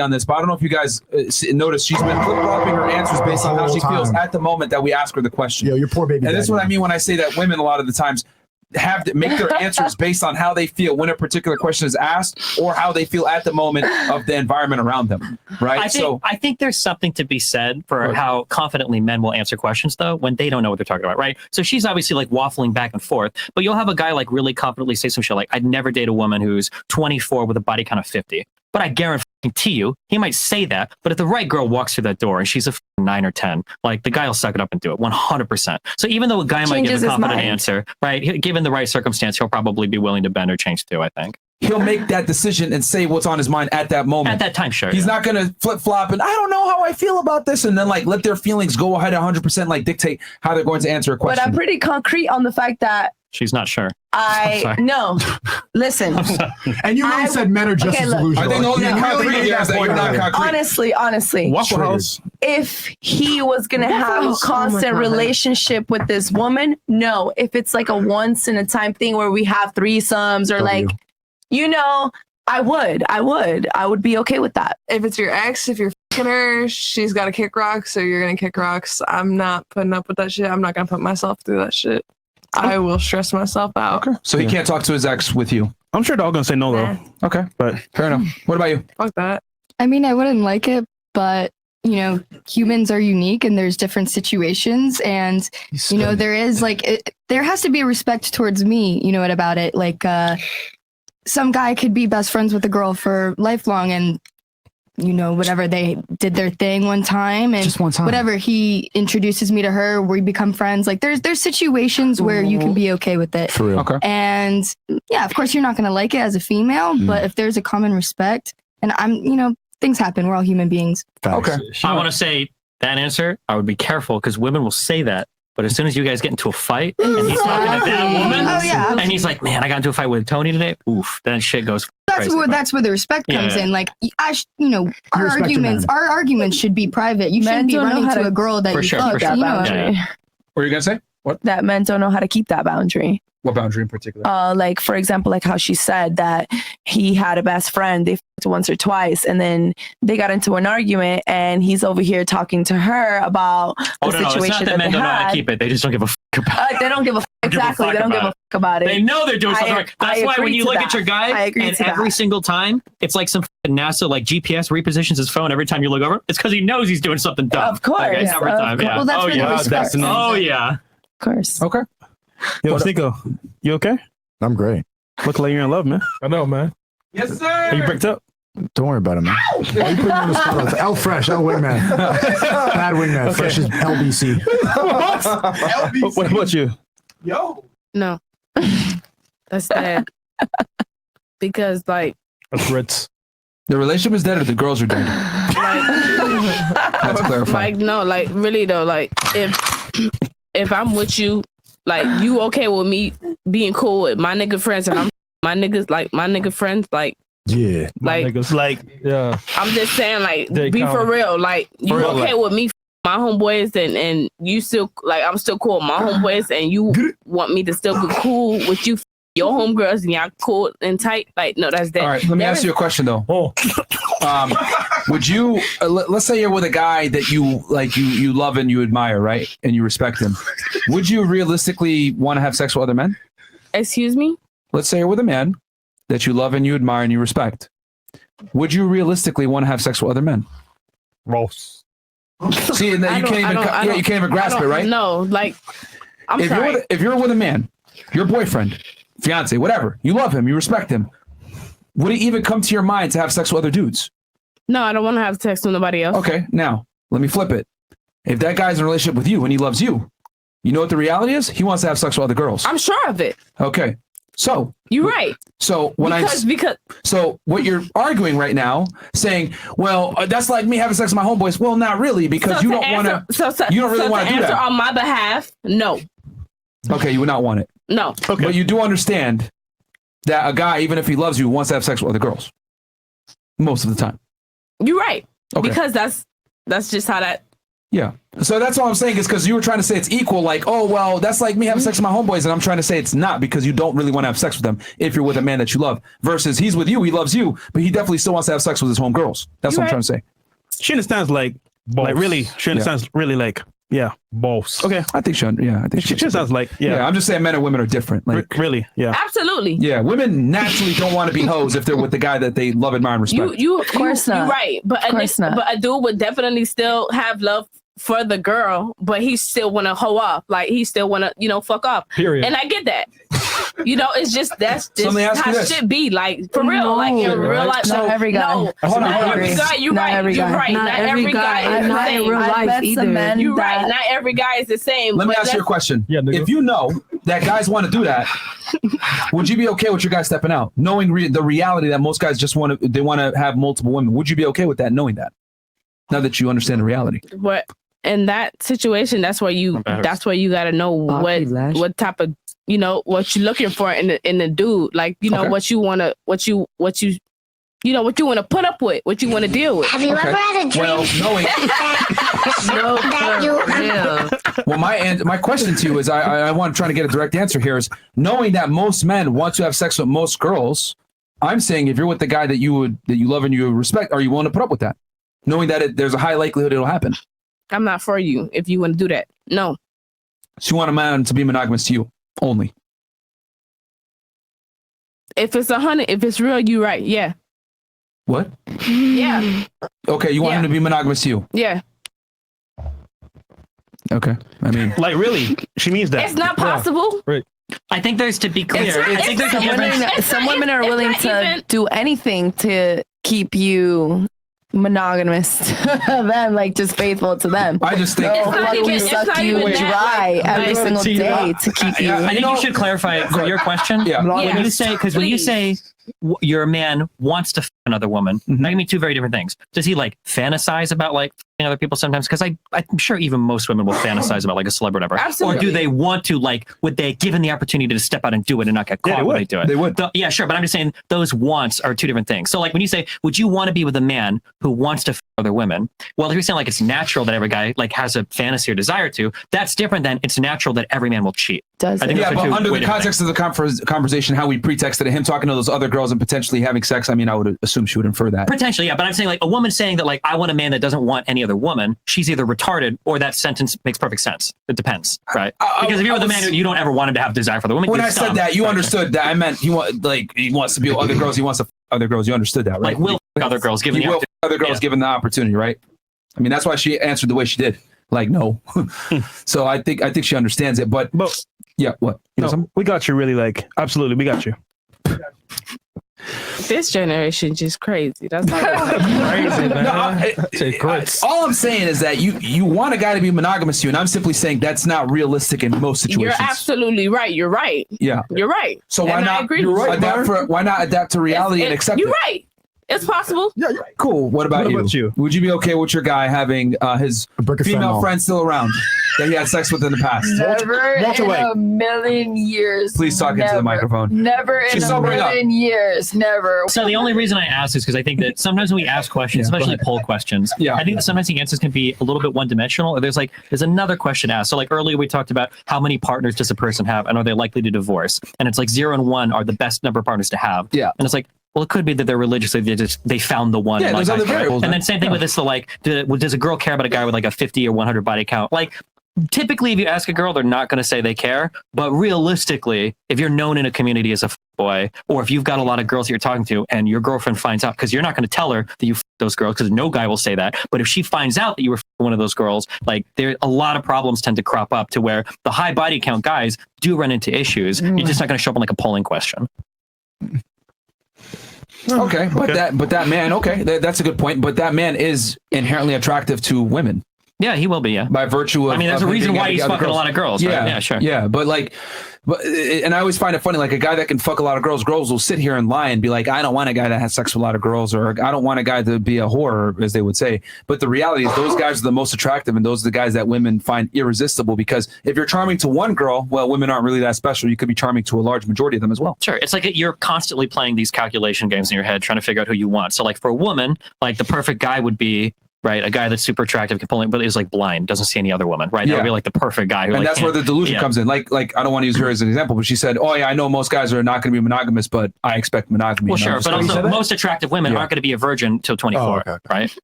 on this, but I don't know if you guys noticed she's been flip-flopping her answers based on how she feels at the moment that we ask her the question. Yo, your poor baby. And this is what I mean when I say that women a lot of the times have to make their answers based on how they feel when a particular question is asked or how they feel at the moment of the environment around them, right? I think there's something to be said for how confidently men will answer questions, though, when they don't know what they're talking about, right? So she's obviously like waffling back and forth, but you'll have a guy like really confidently say some shit like, I'd never date a woman who's 24 with a body count of 50. But I guarantee you, he might say that, but if the right girl walks through that door and she's a 9 or 10, like the guy will suck it up and do it 100%. So even though a guy might give a confident answer, right, given the right circumstance, he'll probably be willing to bend or change too, I think. He'll make that decision and say what's on his mind at that moment. At that time, sure. He's not going to flip-flop and I don't know how I feel about this and then like let their feelings go ahead 100% like dictate how they're going to answer a question. But I'm pretty concrete on the fact that she's not sure. No. Listen. And you really said men are just as delusional. I think only concrete is that you're not concrete. Honestly. Waffle House. If he was going to have a constant relationship with this woman, no. If it's like a once in a time thing where we have threesomes or like, you know, I would be okay with that. If it's your ex, if you're fucking her, she's got to kick rocks, so you're going to kick rocks. I'm not putting up with that shit. I'm not going to put myself through that shit. I will stress myself out. Okay. So he can't talk to his ex with you? I'm sure they're all going to say no, though. Okay. But fair enough. What about you? Fuck that. I mean, I wouldn't like it, but, you know, humans are unique and there's different situations. And, you know, there is like, there has to be a respect towards me, you know what, about it. Like, some guy could be best friends with a girl for lifelong and, you know, whatever, they did their thing one time and just one time. Whatever, he introduces me to her, we become friends. Like there's situations where you can be okay with it. For real. Okay. And yeah, of course you're not going to like it as a female, but if there's a common respect and you know, things happen. We're all human beings. Okay. I want to say that answer, I would be careful because women will say that. But as soon as you guys get into a fight and he's talking to that woman and he's like, man, I got into a fight with Tony today. Oof, then shit goes crazy. That's where the respect comes in. Like, you know, our arguments should be private. You shouldn't be running to a girl that you fuck. That boundary. What are you going to say? What? That men don't know how to keep that boundary. What boundary in particular? Like, for example, like how she said that he had a best friend, they fucked once or twice, and then they got into an argument, and he's over here talking to her about the situation it's not that men don't know how to keep it. They just don't give a fuck about it. They don't give a fuck. Exactly. They don't give a fuck about it. They know they're doing something right. That's why when you look at your guy, and every single time, it's like some NASA like GPS repositions his phone every time you look over. It's because he knows he's doing something dumb. Of course. Like, every time. Yeah. Well, that's where the respect. Oh, yeah. Of course. Okay. Yo, Sneeko, you okay? I'm great. Look like you're in love, man. I know, man. Yes, sir. Are you bricked up? Don't worry about it, man. Why are you putting me on the spot? It's L Fresh, L Wingman. Bad Wingman. Okay. Fresh is LBC. What? LBC. What about you? Yo. No. That's sad. Because, like... That's Ritz. The relationship is dead or the girls are dead? Let's clarify. Like, no, like, really, though, like, if I'm with you, like, you okay with me being cool with my nigga friends and I'm my nigga friends, like, yeah, like, niggas, like, yeah. I'm just saying, like, they be count. for real. Like, you real, okay with me, my homeboys, and you still, like, I'm still cool with my homeboys, and you want me to still be cool with you, your homegirls, and y'all cool and tight. Like, no, that's that. All right, let me ask you a question though. Would you let's say you're with a guy that you like, you love and you admire, right, and you respect him? Would you realistically want to have sex with other men? Excuse me? Let's say you're with a man that you love and you admire and you respect. Would you realistically want to have sex with other men? Gross. See, and you can't even grasp it, right? No, like, I'm sorry. If you're with a man, your boyfriend, fiance, whatever, you love him, you respect him, would it even come to your mind to have sex with other dudes? No, I don't want to have sex with nobody else. Okay, now let me flip it. If that guy's in a relationship with you and he loves you, you know what the reality is? He wants to have sex with other girls. I'm sure of it. Okay, so you're right. So so what you're arguing right now, saying, well, that's like me having sex with my homeboys. Well, not really, because you don't want to. You don't really want to do that. On my behalf, no. Okay, you would not want it. No. Okay, but you do understand that a guy, even if he loves you, wants to have sex with other girls most of the time. You're right. Okay. Because that's just how that Yeah. So that's all I'm saying is because you were trying to say it's equal, like, oh, well, that's like me having sex with my homeboys. And I'm trying to say it's not because you don't really want to have sex with them if you're with a man that you love versus he's with you. He loves you, but he definitely still wants to have sex with his homegirls. That's what I'm trying to say. She understands like really. She understands really like both. Okay. I think she understands like yeah. I'm just saying men and women are different. Like really. Yeah. Absolutely. Yeah. Women naturally don't want to be hoes if they're with the guy that they love, admire, and respect. Of course not. You're right. But a dude would definitely still have love for the girl, but he still want to hoe up. Like he still want to, fuck up. Period. And I get that. It's just that's just how it should be. Like for real. Like in real life. Not every guy. No. Not every guy. You're right. You're right. Not every guy is the same. In real life either. You're right. Not every guy is the same. Let me ask you a question. Yeah, if you know that guys want to do that, would you be okay with your guy stepping out, knowing the reality that most guys just want to have multiple women? Would you be okay with that, knowing that? Now that you understand the reality. But in that situation, that's where you got to know what type of what you're looking for in the dude, like what you want to put up with, what you want to deal with. Have you ever had a dream? Well, knowing well, my question to you is, I want to try to get a direct answer here, is knowing that most men want to have sex with most girls. I'm saying if you're with the guy that you love and you respect, are you willing to put up with that, knowing that there's a high likelihood it'll happen? I'm not for you if you want to do that. No. So you want a man to be monogamous to you only? If it's 100, if it's real, you right. Yeah. What? Yeah. Okay, you want him to be monogamous to you? Yeah. Okay. I mean, like really, she means that. It's not possible. Right. I think there's, to be clear, I think there's a difference. Some women are willing to do anything to keep you monogamous to them, like just faithful to them. I just think suck you dry every single day to keep you. I think you should clarify your question. Yeah. When you say, because when you say your man wants to f another woman, that can mean two very different things. Does he like fantasize about like f***ing other people sometimes? Because I'm sure even most women will fantasize about like a celeb or whatever. Absolutely. Or do they want to, like, would they, given the opportunity to step out and do it and not get caught when they do it? They would. Yeah, sure. But I'm just saying those wants are two different things. So like when you say, would you want to be with a man who wants to f other women? Well, if you're saying like it's natural that every guy like has a fantasy or desire to, that's different than it's natural that every man will cheat. Does it? Yeah, but under the context of the conversation, how we pretexted him talking to those other girls and potentially having sex, I mean, I would assume she would infer that. Potentially, yeah. But I'm saying like a woman saying that like I want a man that doesn't want any other woman, she's either retarded or that sentence makes perfect sense. It depends, right? Because if you're with a man who you don't ever want him to have desire for the woman. When I said that, you understood that I meant he wants to be with other girls. He wants to other girls. You understood that, right? Like will other girls given the opportunity. Other girls given the opportunity, right? I mean, that's why she answered the way she did. Like, no. So I think she understands it. But yeah, what? We got you. Really, like, absolutely, we got you. This generation just crazy. That's crazy, man. All I'm saying is that you want a guy to be monogamous to you, and I'm simply saying that's not realistic in most situations. You're absolutely right. You're right. Yeah, you're right. So why not? Why not adapt to reality and accept it? You're right. It's possible. Yeah, cool. What about you? Would you be okay with your guy having his female friend still around that he had sex with in the past? Never in a million years. Please talk into the microphone. Never in a million years. Never. So the only reason I ask is because I think that sometimes when we ask questions, especially poll questions, I think that sometimes the answers can be a little bit one-dimensional. Or there's another question asked. So like earlier we talked about how many partners does a person have and are they likely to divorce? And it's like 0 and 1 are the best number of partners to have. Yeah. And it's like, well, it could be that they're religiously they found the one. Yeah, there's other variables. And then same thing with this. So like, does a girl care about a guy with like a 50 or 100 body count? Like, typically, if you ask a girl, they're not going to say they care. But realistically, if you're known in a community as a boy, or if you've got a lot of girls that you're talking to, and your girlfriend finds out, because you're not going to tell her that you those girls, because no guy will say that. But if she finds out that you were one of those girls, like there a lot of problems tend to crop up to where the high body count guys do run into issues. You're just not going to show up on like a polling question. Okay, but that man, that's a good point. But that man is inherently attractive to women. Yeah, he will be. Yeah, by virtue of. I mean, there's a reason why he's fucking a lot of girls. Yeah, right? Yeah, sure. Yeah, but and I always find it funny. Like a guy that can fuck a lot of girls will sit here and lie and be like, I don't want a guy that has sex with a lot of girls, or I don't want a guy to be a whore, as they would say. But the reality is, those guys are the most attractive, and those are the guys that women find irresistible. Because if you're charming to one girl, well, women aren't really that special. You could be charming to a large majority of them as well. Sure, it's like you're constantly playing these calculation games in your head, trying to figure out who you want. So, like for a woman, like the perfect guy would be right? A guy that's super attractive, but is like blind, doesn't see any other woman, right? That would be like the perfect guy. Who, and like, that's where the delusion comes in. Like I don't want to use her as an example, but she said, "Oh yeah, I know most guys are not going to be monogamous, but I expect monogamy." Well, sure, but also most attractive women aren't going to be a virgin till 24, right?